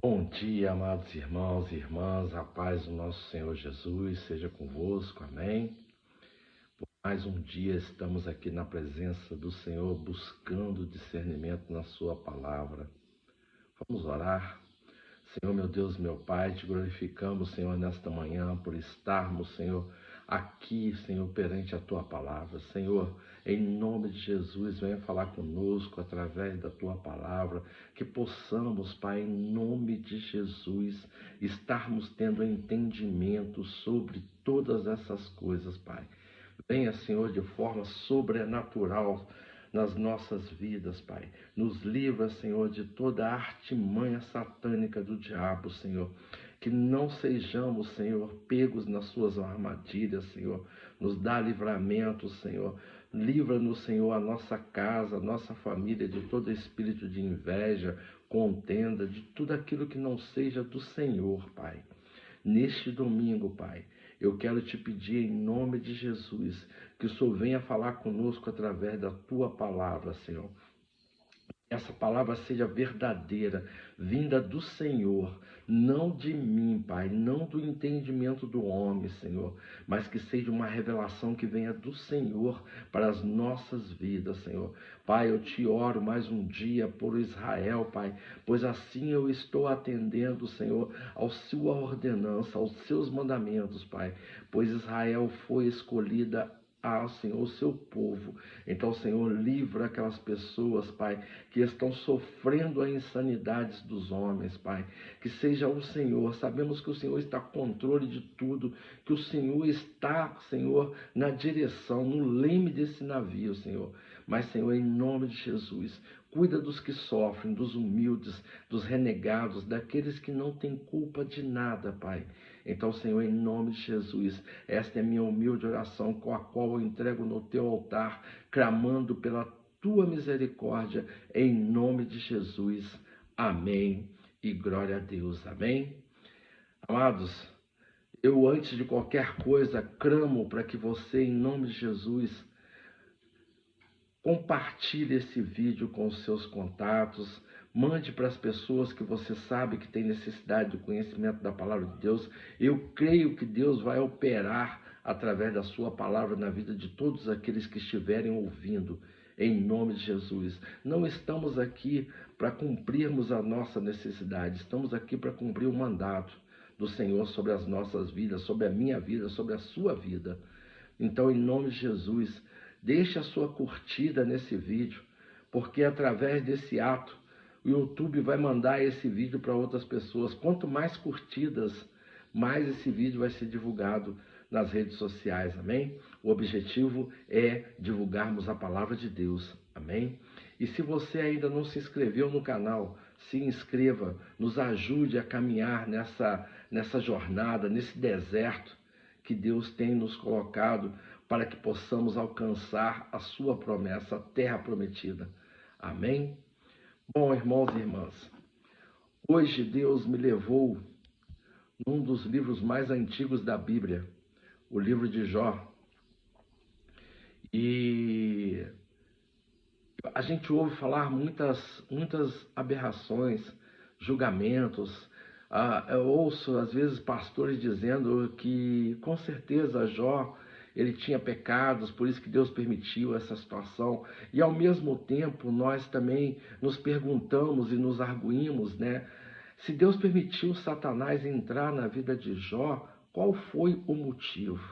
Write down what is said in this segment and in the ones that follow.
Bom dia, amados irmãos e irmãs, a paz do nosso Senhor Jesus seja convosco, amém? Por mais um dia estamos aqui na presença do Senhor, buscando discernimento na sua palavra. Vamos orar. Senhor, meu Deus, meu Pai, te glorificamos, Senhor, nesta manhã, por estarmos, Senhor, aqui, Senhor, perante a Tua palavra. Senhor, em nome de Jesus, venha falar conosco através da Tua palavra, que possamos, Pai, em nome de Jesus, estarmos tendo entendimento sobre todas essas coisas, Pai. Venha, Senhor, de forma sobrenatural nas nossas vidas, Pai. Nos livra, Senhor, de toda a artimanha satânica do diabo, Senhor. Que não sejamos, Senhor, pegos nas suas armadilhas, Senhor. Nos dá livramento, Senhor. Livra-nos, Senhor, a nossa casa, a nossa família, de todo espírito de inveja, contenda, de tudo aquilo que não seja do Senhor, Pai. Neste domingo, Pai, eu quero te pedir em nome de Jesus que o Senhor venha falar conosco através da Tua palavra, Senhor. Essa palavra seja verdadeira, vinda do Senhor, não de mim, Pai, não do entendimento do homem, Senhor, mas que seja uma revelação que venha do Senhor para as nossas vidas, Senhor. Pai, eu te oro mais um dia por Israel, Pai, pois assim eu estou atendendo, Senhor, à sua ordenança, aos seus mandamentos, Pai, pois Israel foi escolhida Senhor, o seu povo. Então, Senhor, livra aquelas pessoas, Pai, que estão sofrendo as insanidades dos homens, Pai. Que seja o Senhor. Sabemos que o Senhor está no controle de tudo, que o Senhor está, Senhor, na direção, no leme desse navio, Senhor. Mas, Senhor, em nome de Jesus, cuida dos que sofrem, dos humildes, dos renegados, daqueles que não têm culpa de nada, Pai. Então, Senhor, em nome de Jesus, esta é a minha humilde oração, com a qual eu entrego no Teu altar, clamando pela Tua misericórdia, em nome de Jesus. Amém e glória a Deus. Amém? Amados, eu antes de qualquer coisa clamo para que você, em nome de Jesus, compartilhe esse vídeo com os seus contatos, mande para as pessoas que você sabe que tem necessidade do conhecimento da palavra de Deus. Eu creio que Deus vai operar através da sua palavra na vida de todos aqueles que estiverem ouvindo, em nome de Jesus. Não estamos aqui para cumprirmos a nossa necessidade, estamos aqui para cumprir o mandato do Senhor sobre as nossas vidas, sobre a minha vida, sobre a sua vida. Então, em nome de Jesus, deixe a sua curtida nesse vídeo, porque através desse ato, o YouTube vai mandar esse vídeo para outras pessoas. Quanto mais curtidas, mais esse vídeo vai ser divulgado nas redes sociais, amém? O objetivo é divulgarmos a palavra de Deus, amém? E se você ainda não se inscreveu no canal, se inscreva, nos ajude a caminhar nessa jornada, nesse deserto que Deus tem nos colocado para que possamos alcançar a sua promessa, a terra prometida. Amém? Bom, irmãos e irmãs, hoje Deus me levou num dos livros mais antigos da Bíblia, o livro de Jó. E a gente ouve falar muitas aberrações, julgamentos. Eu ouço, às vezes, pastores dizendo que, com certeza, Jó, ele tinha pecados, por isso que Deus permitiu essa situação. E, ao mesmo tempo, nós também nos perguntamos e nos arguímos, né? Se Deus permitiu Satanás entrar na vida de Jó, qual foi o motivo?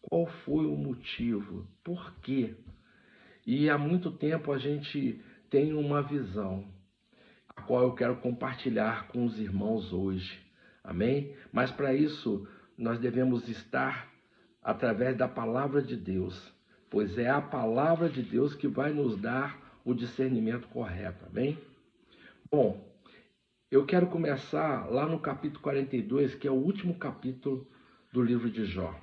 Qual foi o motivo? Por quê? E há muito tempo a gente tem uma visão, a qual eu quero compartilhar com os irmãos hoje. Amém? Mas para isso, nós devemos estar através da palavra de Deus, pois é a palavra de Deus que vai nos dar o discernimento correto. Amém? Bom, eu quero começar lá no capítulo 42, que é o último capítulo do livro de Jó.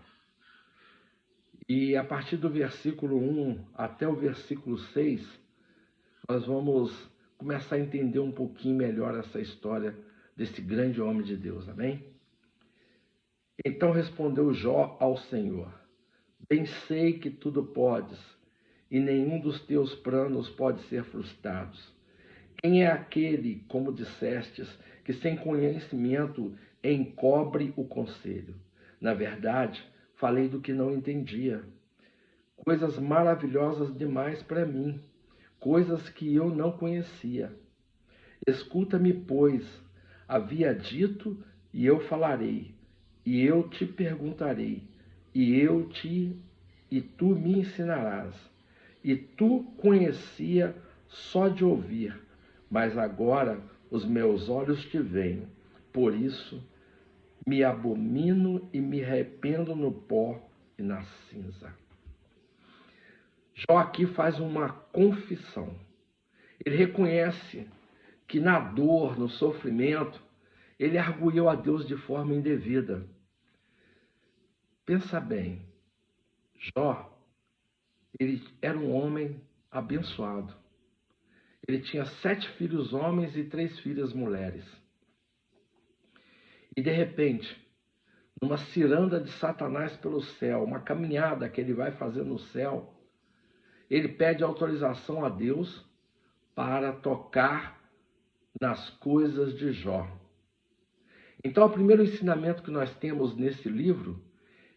E a partir do versículo 1 até o versículo 6, nós vamos começar a entender um pouquinho melhor essa história desse grande homem de Deus, amém? Então respondeu Jó ao Senhor: bem sei que tudo podes, e nenhum dos teus planos pode ser frustrado. Quem é aquele, como dissestes, que sem conhecimento encobre o conselho? Na verdade, falei do que não entendia. Coisas maravilhosas demais para mim, coisas que eu não conhecia. Escuta-me, pois, havia dito, e eu falarei, e eu te perguntarei, e tu me ensinarás. E tu conhecia só de ouvir, mas agora os meus olhos te veem. Por isso me abomino e me arrependo no pó e na cinza. Jó aqui faz uma confissão. Ele reconhece que na dor, no sofrimento, ele arguiu a Deus de forma indevida. Pensa bem, Jó, ele era um homem abençoado. Ele tinha 7 filhos homens e 3 filhas mulheres. E de repente, numa ciranda de Satanás pelo céu, uma caminhada que ele vai fazer no céu, ele pede autorização a Deus para tocar nas coisas de Jó. Então, o primeiro ensinamento que nós temos nesse livro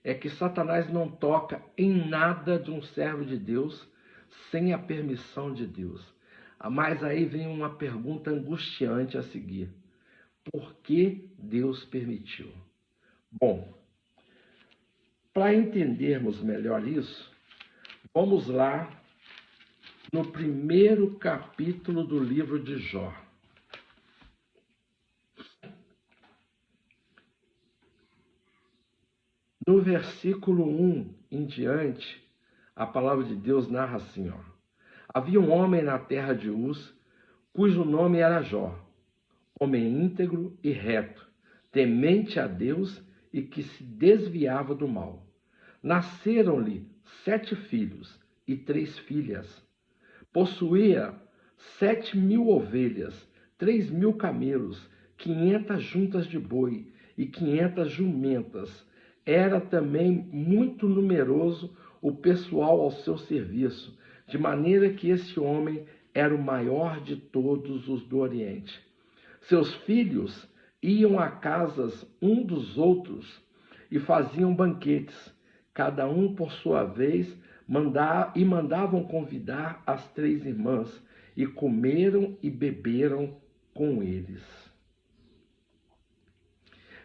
é que Satanás não toca em nada de um servo de Deus sem a permissão de Deus. Mas aí vem uma pergunta angustiante a seguir. Por que Deus permitiu? Bom, para entendermos melhor isso, vamos lá no primeiro capítulo do livro de Jó. No versículo 1 em diante, a palavra de Deus narra assim, ó. Havia um homem na terra de Uz, cujo nome era Jó, homem íntegro e reto, temente a Deus e que se desviava do mal. Nasceram-lhe 7 filhos e 3 filhas. Possuía 7.000 ovelhas, 3.000 camelos, 500 juntas de boi e 500 jumentas. Era também muito numeroso o pessoal ao seu serviço, de maneira que esse homem era o maior de todos os do Oriente. Seus filhos iam a casas um dos outros e faziam banquetes, cada um por sua vez, mandavam convidar as 3 irmãs, e comeram e beberam com eles.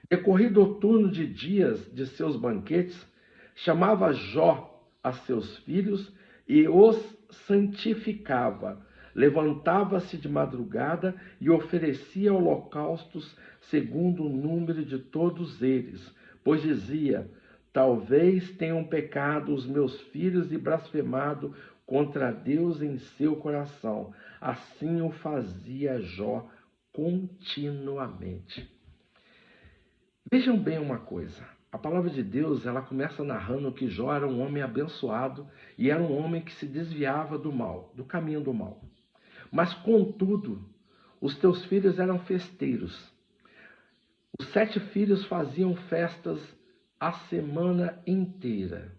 Decorrido o turno de dias de seus banquetes, chamava Jó a seus filhos e os santificava. Levantava-se de madrugada e oferecia holocaustos segundo o número de todos eles, pois dizia: talvez tenham pecado os meus filhos e blasfemado contra Deus em seu coração. Assim o fazia Jó continuamente. Vejam bem uma coisa. A palavra de Deus, ela começa narrando que Jó era um homem abençoado e era um homem que se desviava do mal, do caminho do mal. Mas, contudo, os teus filhos eram festeiros. Os 7 filhos faziam festas a semana inteira,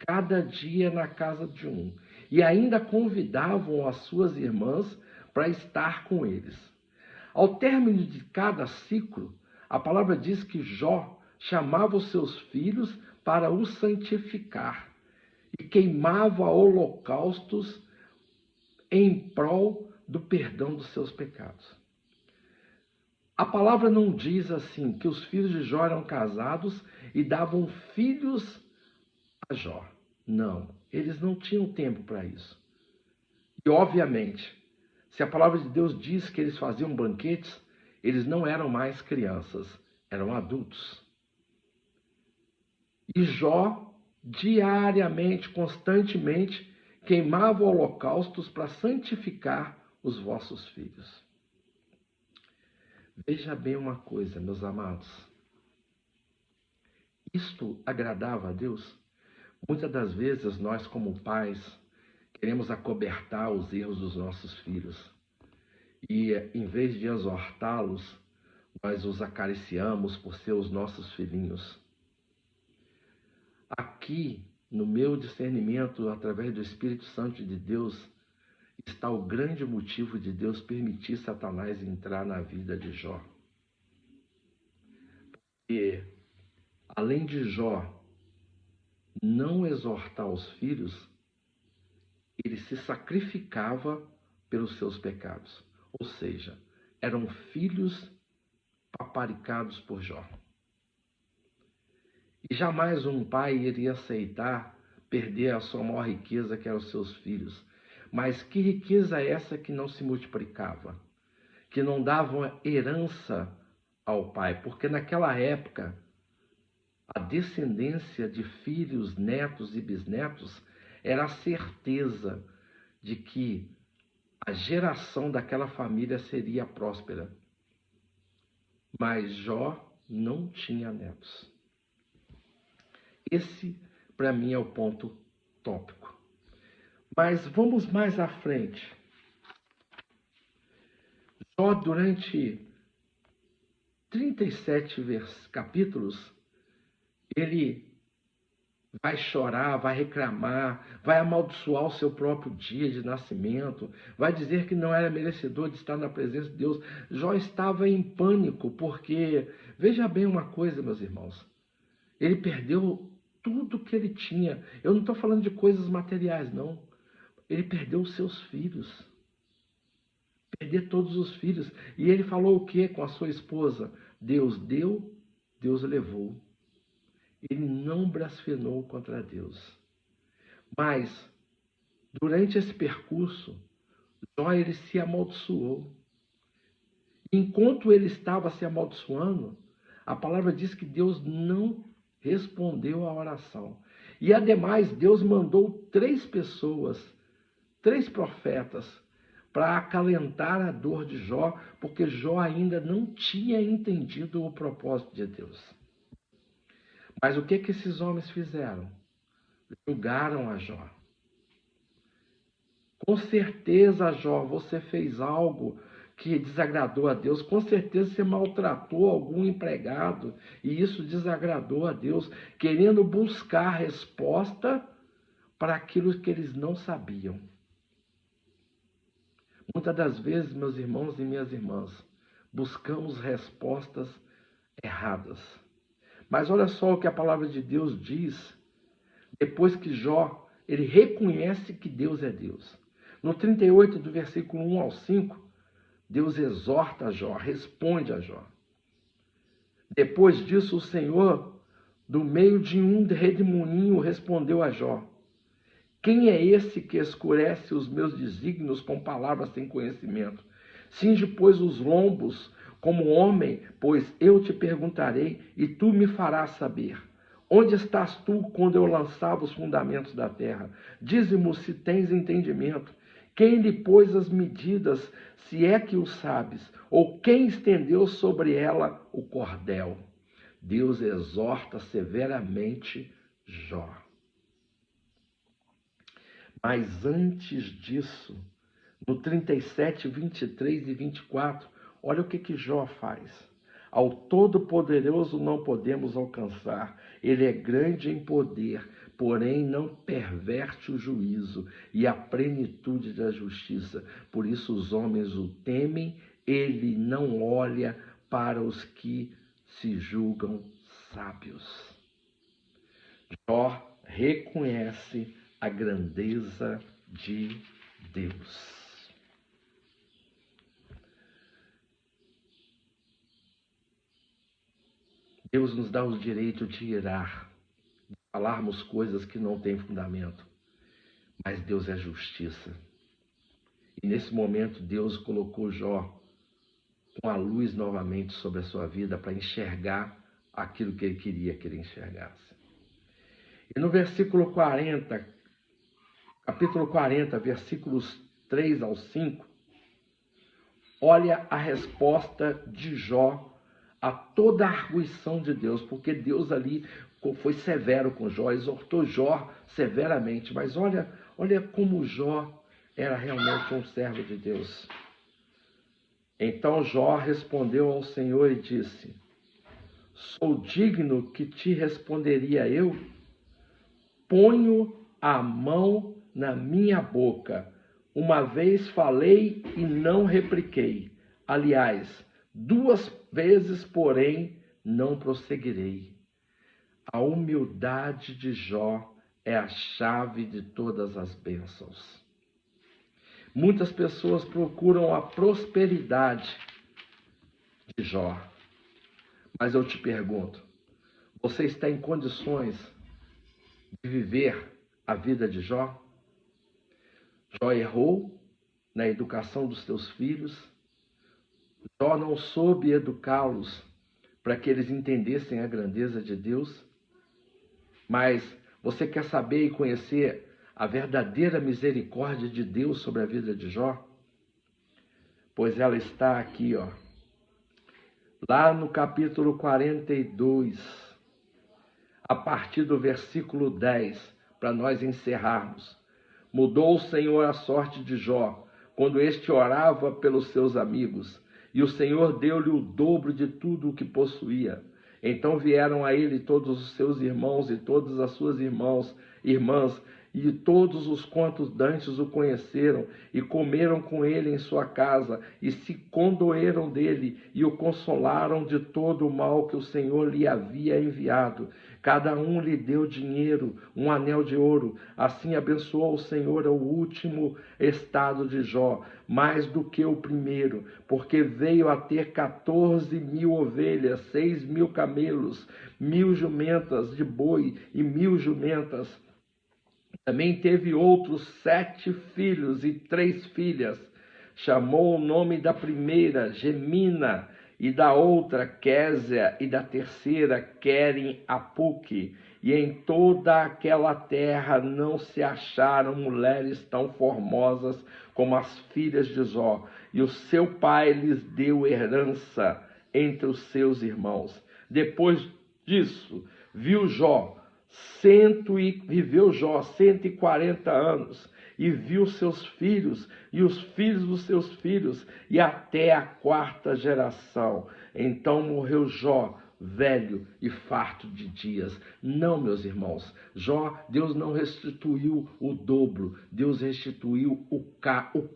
cada dia na casa de um, e ainda convidavam as suas irmãs para estar com eles. Ao término de cada ciclo, a palavra diz que Jó chamava os seus filhos para os santificar e queimava holocaustos em prol do perdão dos seus pecados. A palavra não diz assim que os filhos de Jó eram casados e davam filhos a Jó. Não, eles não tinham tempo para isso. E, obviamente, se a palavra de Deus diz que eles faziam banquetes, eles não eram mais crianças, eram adultos. E Jó, diariamente, constantemente, queimava holocaustos para santificar os vossos filhos. Veja bem uma coisa, meus amados. Isto agradava a Deus? Muitas das vezes nós, como pais, queremos acobertar os erros dos nossos filhos. E, em vez de exortá-los, nós os acariciamos por ser os nossos filhinhos. Aqui, no meu discernimento, através do Espírito Santo de Deus, está o grande motivo de Deus permitir Satanás entrar na vida de Jó. E, além de Jó não exortar os filhos, ele se sacrificava pelos seus pecados. Ou seja, eram filhos paparicados por Jó. E jamais um pai iria aceitar perder a sua maior riqueza, que eram os seus filhos. Mas que riqueza é essa que não se multiplicava? Que não dava herança ao pai? Porque naquela época, a descendência de filhos, netos e bisnetos era a certeza de que a geração daquela família seria próspera. Mas Jó não tinha netos. Esse, para mim, é o ponto tópico. Mas vamos mais à frente. Jó, durante 37 capítulos, ele vai chorar, vai reclamar, vai amaldiçoar o seu próprio dia de nascimento, vai dizer que não era merecedor de estar na presença de Deus. Jó estava em pânico, porque, veja bem uma coisa, meus irmãos, ele perdeu tudo que ele tinha. Eu não estou falando de coisas materiais, não. Ele perdeu os seus filhos. Perder todos os filhos. E ele falou o quê com a sua esposa? Deus deu, Deus levou. Ele não blasfemou contra Deus. Mas, durante esse percurso, Jó, ele se amaldiçoou. Enquanto ele estava se amaldiçoando, a palavra diz que Deus não respondeu à oração. E, ademais, Deus mandou 3 pessoas, 3 profetas, para acalentar a dor de Jó, porque Jó ainda não tinha entendido o propósito de Deus. Mas o que esses homens fizeram? Julgaram a Jó. Com certeza, Jó, você fez algo que desagradou a Deus. Com certeza você maltratou algum empregado e isso desagradou a Deus, querendo buscar resposta para aquilo que eles não sabiam. Muitas das vezes, meus irmãos e minhas irmãs, buscamos respostas erradas. Mas olha só o que a palavra de Deus diz, depois que Jó, ele reconhece que Deus é Deus. No 38, do versículo 1 ao 5, Deus exorta a Jó, responde a Jó. Depois disso, o Senhor, do meio de um redemoinho, respondeu a Jó: quem é esse que escurece os meus desígnios com palavras sem conhecimento? Cinge, pois, os lombos como homem, pois eu te perguntarei e tu me farás saber. Onde estás tu quando eu lançava os fundamentos da terra? Dize-me se tens entendimento. Quem lhe pôs as medidas, se é que o sabes? Ou quem estendeu sobre ela o cordel? Deus exorta severamente Jó. Mas antes disso, no 37, 23 e 24, olha o que Jó faz. Ao Todo-Poderoso não podemos alcançar. Ele é grande em poder, porém não perverte o juízo e a plenitude da justiça. Por isso os homens o temem, ele não olha para os que se julgam sábios. Jó reconhece a grandeza de Deus. Deus nos dá o direito de irar, de falarmos coisas que não têm fundamento. Mas Deus é justiça. E nesse momento Deus colocou Jó com a luz novamente sobre a sua vida para enxergar aquilo que ele queria que ele enxergasse. E no versículo 40, capítulo 40, versículos 3 ao 5, olha a resposta de Jó a toda a arguição de Deus, porque Deus ali foi severo com Jó, exortou Jó severamente, mas olha como Jó era realmente um servo de Deus. Então Jó respondeu ao Senhor e disse: sou digno que te responderia eu? Ponho a mão na minha boca, uma vez falei e não repliquei. Aliás, 2 vezes, porém, não prosseguirei. A humildade de Jó é a chave de todas as bênçãos. Muitas pessoas procuram a prosperidade de Jó. Mas eu te pergunto, você está em condições de viver a vida de Jó? Jó errou na educação dos seus filhos. Jó não soube educá-los para que eles entendessem a grandeza de Deus. Mas você quer saber e conhecer a verdadeira misericórdia de Deus sobre a vida de Jó? Pois ela está aqui, lá no capítulo 42, a partir do versículo 10, para nós encerrarmos. Mudou o Senhor a sorte de Jó, quando este orava pelos seus amigos, e o Senhor deu-lhe o dobro de tudo o que possuía. Então vieram a ele todos os seus irmãos e todas as suas irmãs, e todos os quantos dantes o conheceram, e comeram com ele em sua casa, e se condoeram dele, e o consolaram de todo o mal que o Senhor lhe havia enviado. Cada um lhe deu dinheiro, um anel de ouro. Assim abençoou o Senhor o último estado de Jó, mais do que o primeiro, porque veio a ter 14.000 ovelhas, 6.000 camelos, 1.000 jumentas de boi e 1.000 jumentas. Também teve outros 7 filhos e 3 filhas. Chamou o nome da primeira Gemina, e da outra Késia, e da terceira Querem-Apuque. E em toda aquela terra não se acharam mulheres tão formosas como as filhas de Jó. E o seu pai lhes deu herança entre os seus irmãos. Depois disso, viveu Jó 140 anos, e viu seus filhos e os filhos dos seus filhos, e até a 4ª geração. Então morreu Jó, velho e farto de dias. Não, meus irmãos, Deus não restituiu o dobro, Deus restituiu o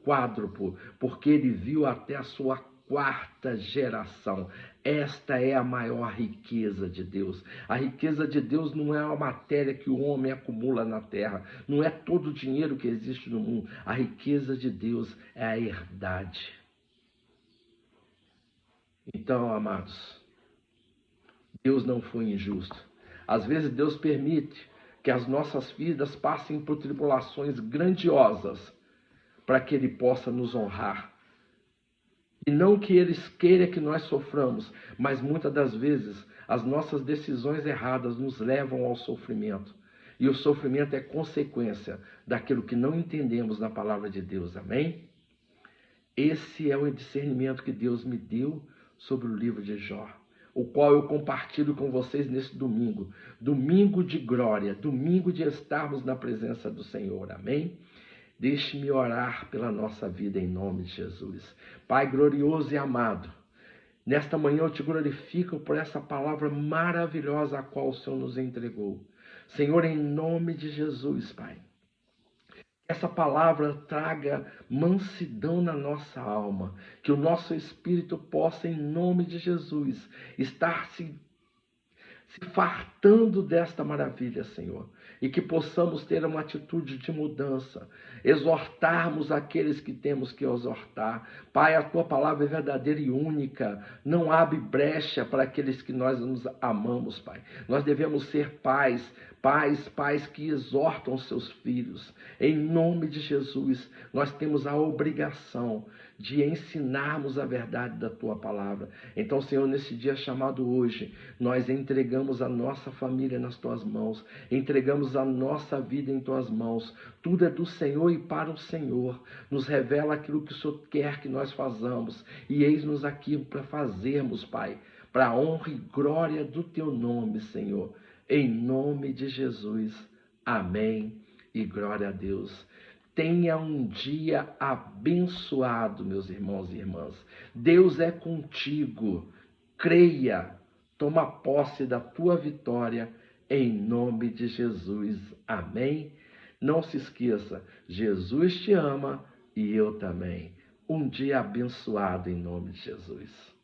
quádruplo, porque ele viu até a sua 4ª geração. Esta é a maior riqueza de Deus. A riqueza de Deus não é uma matéria que o homem acumula na terra. Não é todo o dinheiro que existe no mundo. A riqueza de Deus é a herdade. Então, amados, Deus não foi injusto. Às vezes Deus permite que as nossas vidas passem por tribulações grandiosas para que Ele possa nos honrar. E não que Ele queira que nós soframos, mas muitas das vezes as nossas decisões erradas nos levam ao sofrimento. E o sofrimento é consequência daquilo que não entendemos na palavra de Deus. Amém? Esse é o discernimento que Deus me deu sobre o livro de Jó, o qual eu compartilho com vocês nesse domingo. Domingo de glória, domingo de estarmos na presença do Senhor. Amém? Deixe-me orar pela nossa vida em nome de Jesus. Pai glorioso e amado, nesta manhã eu te glorifico por essa palavra maravilhosa a qual o Senhor nos entregou. Senhor, em nome de Jesus, Pai, que essa palavra traga mansidão na nossa alma, que o nosso espírito possa, em nome de Jesus, estar se fartando desta maravilha, Senhor, e que possamos ter uma atitude de mudança, exortarmos aqueles que temos que exortar. Pai, a tua palavra é verdadeira e única, não abre brecha para aqueles que nós nos amamos, Pai. Nós devemos ser pais que exortam seus filhos. Em nome de Jesus, nós temos a obrigação de ensinarmos a verdade da tua palavra. Então, Senhor, nesse dia chamado hoje, nós entregamos a nossa família nas tuas mãos, entregamos a nossa vida em tuas mãos. Tudo é do Senhor e para o Senhor. Nos revela aquilo que o Senhor quer que nós façamos, e eis-nos aqui para fazermos, Pai, para a honra e glória do teu nome, Senhor. Em nome de Jesus. Amém e glória a Deus. Tenha um dia abençoado, meus irmãos e irmãs. Deus é contigo. Creia, toma posse da tua vitória em nome de Jesus. Amém? Não se esqueça, Jesus te ama e eu também. Um dia abençoado em nome de Jesus.